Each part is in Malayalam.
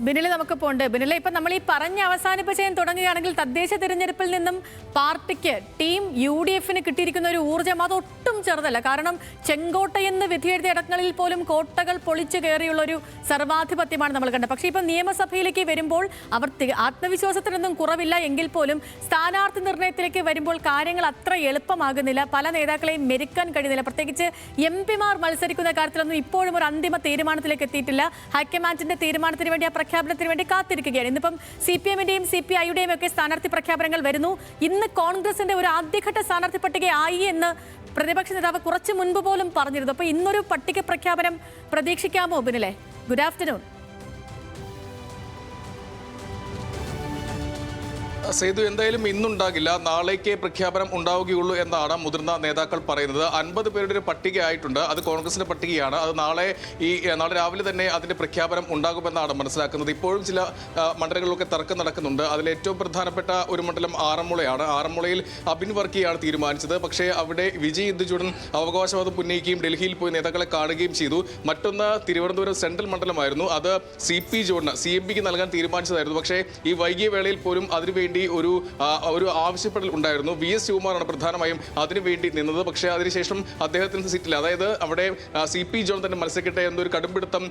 ബിനിലെ നമുക്ക് പോണ്ട്. ബിനിലെ, ഇപ്പം നമ്മൾ ഈ പറഞ്ഞ് അവസാനിപ്പിച്ചാൻ തുടങ്ങുകയാണെങ്കിൽ തദ്ദേശ തിരഞ്ഞെടുപ്പിൽ നിന്നും പാർട്ടിക്ക് ടീം UDF-ന് കിട്ടിയിരിക്കുന്ന ഒരു ഊർജ്ജം അതൊട്ടും ചെറുതല്ല. കാരണം ചെങ്കോട്ടയെന്ന് വിധിയെഴുതിയ ഇടങ്ങളിൽ പോലും കോട്ടകൾ പൊളിച്ചു കയറിയുള്ള ഒരു സർവാധിപത്യമാണ് നമ്മൾ കണ്ടത്. പക്ഷേ ഇപ്പം നിയമസഭയിലേക്ക് വരുമ്പോൾ അവർ ആത്മവിശ്വാസത്തിനൊന്നും കുറവില്ല എങ്കിൽ പോലും സ്ഥാനാർത്ഥി നിർണയത്തിലേക്ക് വരുമ്പോൾ കാര്യങ്ങൾ അത്ര എളുപ്പമാകുന്നില്ല. പല നേതാക്കളെയും മെരുക്കാൻ കഴിയുന്നില്ല. പ്രത്യേകിച്ച് MP-മാർ മത്സരിക്കുന്ന കാര്യത്തിലൊന്നും ഇപ്പോഴും ഒരു അന്തിമ തീരുമാനത്തിലേക്ക് എത്തിയിട്ടില്ല. ഹൈക്കമാൻഡിന്റെ തീരുമാനത്തിന് വേണ്ടി പ്രഖ്യാപനത്തിന് വേണ്ടി കാത്തിരിക്കുകയാണ്. ഇന്നിപ്പം CPM-ന്റെയും CPI-യുടെയും ഒക്കെ സ്ഥാനാർത്ഥി പ്രഖ്യാപനങ്ങൾ വരുന്നു. ഇന്ന് കോൺഗ്രസിന്റെ ഒരു ആദ്യഘട്ട സ്ഥാനാർത്ഥി പട്ടിക ആയി എന്ന് പ്രതിപക്ഷ നേതാവ് കുറച്ചു മുൻപ് പോലും പറഞ്ഞിരുന്നു. അപ്പൊ ഇന്നൊരു പട്ടിക പ്രഖ്യാപനം പ്രതീക്ഷിക്കാമോ ബിനിലെ? Good afternoon. സേതു, എന്തായാലും ഇന്നുണ്ടാകില്ല, നാളേക്ക് പ്രഖ്യാപനം ഉണ്ടാവുകയുള്ളൂ എന്നാണ് മുതിർന്ന നേതാക്കൾ പറയുന്നത്. 50 പേരുടെ ഒരു പട്ടിക ആയിട്ടുണ്ട്. അത് കോൺഗ്രസിന്റെ പട്ടികയാണ്. അത് നാളെ രാവിലെ തന്നെ അതിന്റെ പ്രഖ്യാപനം ഉണ്ടാകുമെന്നാണ് മനസ്സിലാക്കുന്നത്. ഇപ്പോഴും ചില മണ്ഡലങ്ങളിലൊക്കെ തർക്കം നടക്കുന്നുണ്ട്. അതിൽ ഏറ്റവും പ്രധാനപ്പെട്ട ഒരു മണ്ഡലം ആറന്മുളയാണ്. ആറന്മുളയിൽ അബിൻ വർക്കിയാണ് തീരുമാനിച്ചത്. പക്ഷേ അവിടെ വിജയ് ഇന്ദുചൂടൻ അവകാശവാദം ഉന്നയിക്കുകയും ഡൽഹിയിൽ പോയി നേതാക്കളെ കാണുകയും ചെയ്തു. മറ്റൊന്ന് തിരുവനന്തപുരം സെൻട്രൽ മണ്ഡലമായിരുന്നു. അത് CP ജോണിന് CMPക്ക് നൽകാൻ തീരുമാനിച്ചതായിരുന്നു. പക്ഷേ ഈ വൈകിയ വേളയിൽ പോലും അതിനുവേണ്ടി ഒരു ആവശ്യപ്പെടൽ ഉണ്ടായിരുന്നു. VS ശിവകുമാറാണ് പ്രധാനമായും അതിനുവേണ്ടി നിന്നത്. പക്ഷേ അതിനുശേഷം അദ്ദേഹത്തിന് സീറ്റില്ല. അതായത് അവിടെ CP ജോൺ തന്നെ മത്സരിക്കട്ടെ എന്നൊരു കടുംപിടുത്തം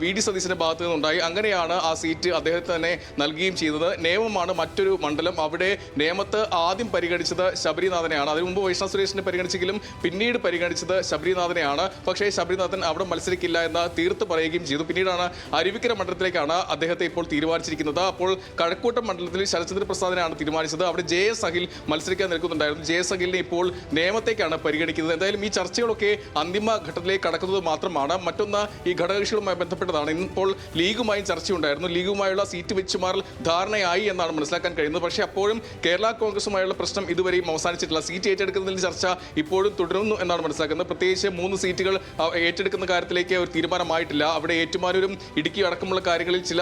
VD സതീശന്റെ ഭാഗത്തു നിന്നുണ്ടായി. അങ്ങനെയാണ് ആ സീറ്റ് അദ്ദേഹത്തിന് തന്നെ നൽകുകയും ചെയ്തത്. നേമമാണ് മറ്റൊരു മണ്ഡലം. അവിടെ നേമത്ത് ആദ്യം പരിഗണിച്ചത് ശബരിനാഥനെയാണ്. അതിനു മുമ്പ് വൈഷ്ണവ് സുരേഷിനെ പരിഗണിച്ചെങ്കിലും പിന്നീട് പരിഗണിച്ചത് ശബരിനാഥനെയാണ്. പക്ഷേ ശബരിനാഥൻ അവിടെ മത്സരിക്കില്ല എന്ന് തീർത്ത് പറയുകയും ചെയ്തു. പിന്നീടാണ് അരുവിക്കര മണ്ഡലത്തിലേക്കാണ് അദ്ദേഹത്തെ ഇപ്പോൾ തീരുമാനിച്ചിരിക്കുന്നത്. അപ്പോൾ കഴക്കൂട്ടം മണ്ഡലത്തിൽ ശരത്ചന്ദ്ര പ്രസാദിനെയാണ് തീരുമാനിച്ചത്. അവിടെ JS അഖിൽ മത്സരിക്കാൻ നിൽക്കുന്നുണ്ടായിരുന്നു. JS അഖിലിനെ ഇപ്പോൾ നേമത്തേക്കാണ് പരിഗണിക്കുന്നത്. എന്തായാലും ഈ ചർച്ചകളൊക്കെ അന്തിമ ഘട്ടത്തിലേക്ക് കടക്കുന്നത് മാത്രമാണ്. മറ്റൊന്ന് ഈ ഘടകകക്ഷികളുമായി ബന്ധപ്പെട്ടതാണ്. ഇന്നിപ്പോൾ ലീഗുമായും ചർച്ചയുണ്ടായിരുന്നു. ലീഗുമായുള്ള സീറ്റ് വെച്ചുമാറൽ ധാരണയായി എന്നാണ് മനസ്സിലാക്കാൻ കഴിയുന്നത്. പക്ഷേ അപ്പോഴും കേരള കോൺഗ്രസുമായുള്ള പ്രശ്നം ഇതുവരെയും അവസാനിച്ചിട്ടില്ല. സീറ്റ് ഏറ്റെടുക്കുന്നതിൽ ചർച്ച ഇപ്പോഴും തുടരുന്നു എന്നാണ് മനസ്സിലാക്കുന്നത്. പ്രത്യേകിച്ച് 3 സീറ്റുകൾ ഏറ്റെടുക്കുന്ന കാര്യത്തിലേക്ക് ഒരു തീരുമാനമായിട്ടില്ല. അവിടെ ഏറ്റുമാനൂരും ഇടുക്കി അടക്കമുള്ള കാര്യങ്ങളിൽ ചില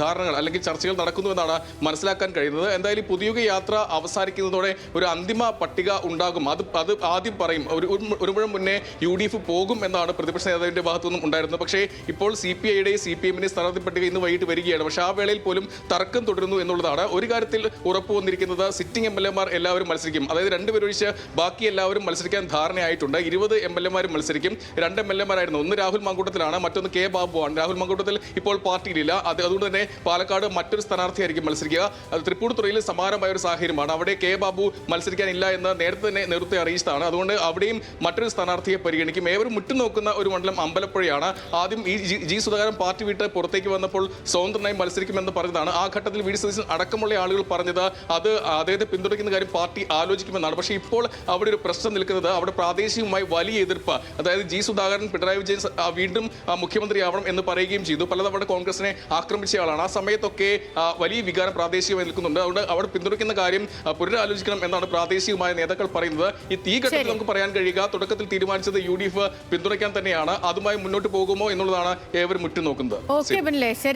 ധാരണകൾ അല്ലെങ്കിൽ ചർച്ചകൾ നടക്കുന്നുവെന്നാണ് മനസ്സിലാക്കാൻ കഴിയുന്നത്. എന്തായാലും പുതിയുഗ യാത്ര അവസാനിക്കുന്നതോടെ ഒരു അന്തിമ പട്ടിക ഉണ്ടാകും. അത് ആദ്യം പറയും. ഒരു മുഴം മുന്നേ UDF പോകും എന്നാണ് പ്രതിപക്ഷ നേതാവിന്റെ ഭാഗത്തു നിന്നും ഉണ്ടായിരുന്നത്. പക്ഷേ ഇപ്പോൾ CPI-യുടെയും CPM-ന്റെയും സ്ഥാനാർത്ഥി പട്ടിക ഇന്ന് വൈകിട്ട് വരികയാണ്. പക്ഷേ ആ വേളയിൽ പോലും തർക്കം തുടരുന്നു എന്നുള്ളതാണ്. ഒരു കാര്യത്തിൽ ഉറപ്പ് വന്നിരിക്കുന്നത് സിറ്റിംഗ് MLA-മാർ എല്ലാവരും മത്സരിക്കും. അതായത് 2 പേരൊഴിച്ച് ബാക്കി എല്ലാവരും മത്സരിക്കാൻ ധാരണയായിട്ടുണ്ട്. 20 MLA-മാരും മത്സരിക്കും. 2 MLA-മാരായിരുന്നു. ഒന്ന് രാഹുൽ മങ്കൂട്ടത്തിലാണ്, മറ്റൊന്ന് K ബാബുവാണ്. രാഹുൽ മങ്കൂട്ടത്തിൽ ഇപ്പോൾ പാർട്ടിയിലില്ല. അതുകൊണ്ട് തന്നെ പാലക്കാട് മറ്റൊരു സ്ഥാനാർത്ഥിയായിരിക്കും മത്സരിക്കുക. അത് തൃപ്പൂണിത്തുറയിൽ സമാനമായ ഒരു സാഹചര്യമാണ്. അവിടെ K ബാബു മത്സരിക്കാനില്ല എന്ന് നേരത്തെ തന്നെ നേതൃത്വത്തെ അറിയിച്ചതാണ്. അതുകൊണ്ട് അവിടെയും മറ്റൊരു സ്ഥാനാർത്ഥിയെ പരിഗണിക്കും. ഏവരും മുറ്റുനോക്കുന്ന ഒരു മണ്ഡലം അമ്പലപ്പുഴയാണ്. ആദ്യം ഈ G സുധാകരൻ പാർട്ടി വിട്ട് പുറത്തേക്ക് വന്നപ്പോൾ സ്വതന്ത്രനായി മത്സരിക്കുമെന്ന് പറഞ്ഞതാണ്. ആ ഘട്ടത്തിൽ VD സതീശൻ അടക്കമുള്ള ആളുകൾ പറഞ്ഞത് അത് അദ്ദേഹത്തെ പിന്തുണയ്ക്കുന്ന കാര്യം പാർട്ടി ആലോചിക്കുമെന്നാണ്. പക്ഷേ ഇപ്പോൾ അവിടെ ഒരു പ്രശ്നം നിൽക്കുന്നത് അവിടെ പ്രാദേശികമായി വലിയ എതിർപ്പ്. അതായത് G സുധാകരൻ പിണറായി വിജയൻ വീണ്ടും മുഖ്യമന്ത്രിയാവണം എന്ന് പറയുകയും ചെയ്തു. പലതവണ കോൺഗ്രസിനെ ആക്രമിച്ചയാളാണ്. ആ സമയത്തൊക്കെ വലിയ വികാരം പ്രാദേശികമായി നിൽക്കുന്നുണ്ട്. അതുകൊണ്ട് അവിടെ പിന്തുണയ്ക്കുന്ന കാര്യം പുനരാലോചിക്കണം എന്നാണ് പ്രാദേശികമായ നേതാക്കൾ പറയുന്നത്. ഈ ഘട്ടത്തിൽ നമുക്ക് പറയാൻ കഴിയുക തുടക്കത്തിൽ തീരുമാനിച്ചത് UDF പിന്തുണയ്ക്കാൻ തന്നെയാണ്. അതുമായി മുന്നോട്ട് പോകുമോ എന്നുള്ളതാണ് ഏവരും മുറ്റുനോക്കുന്നത്.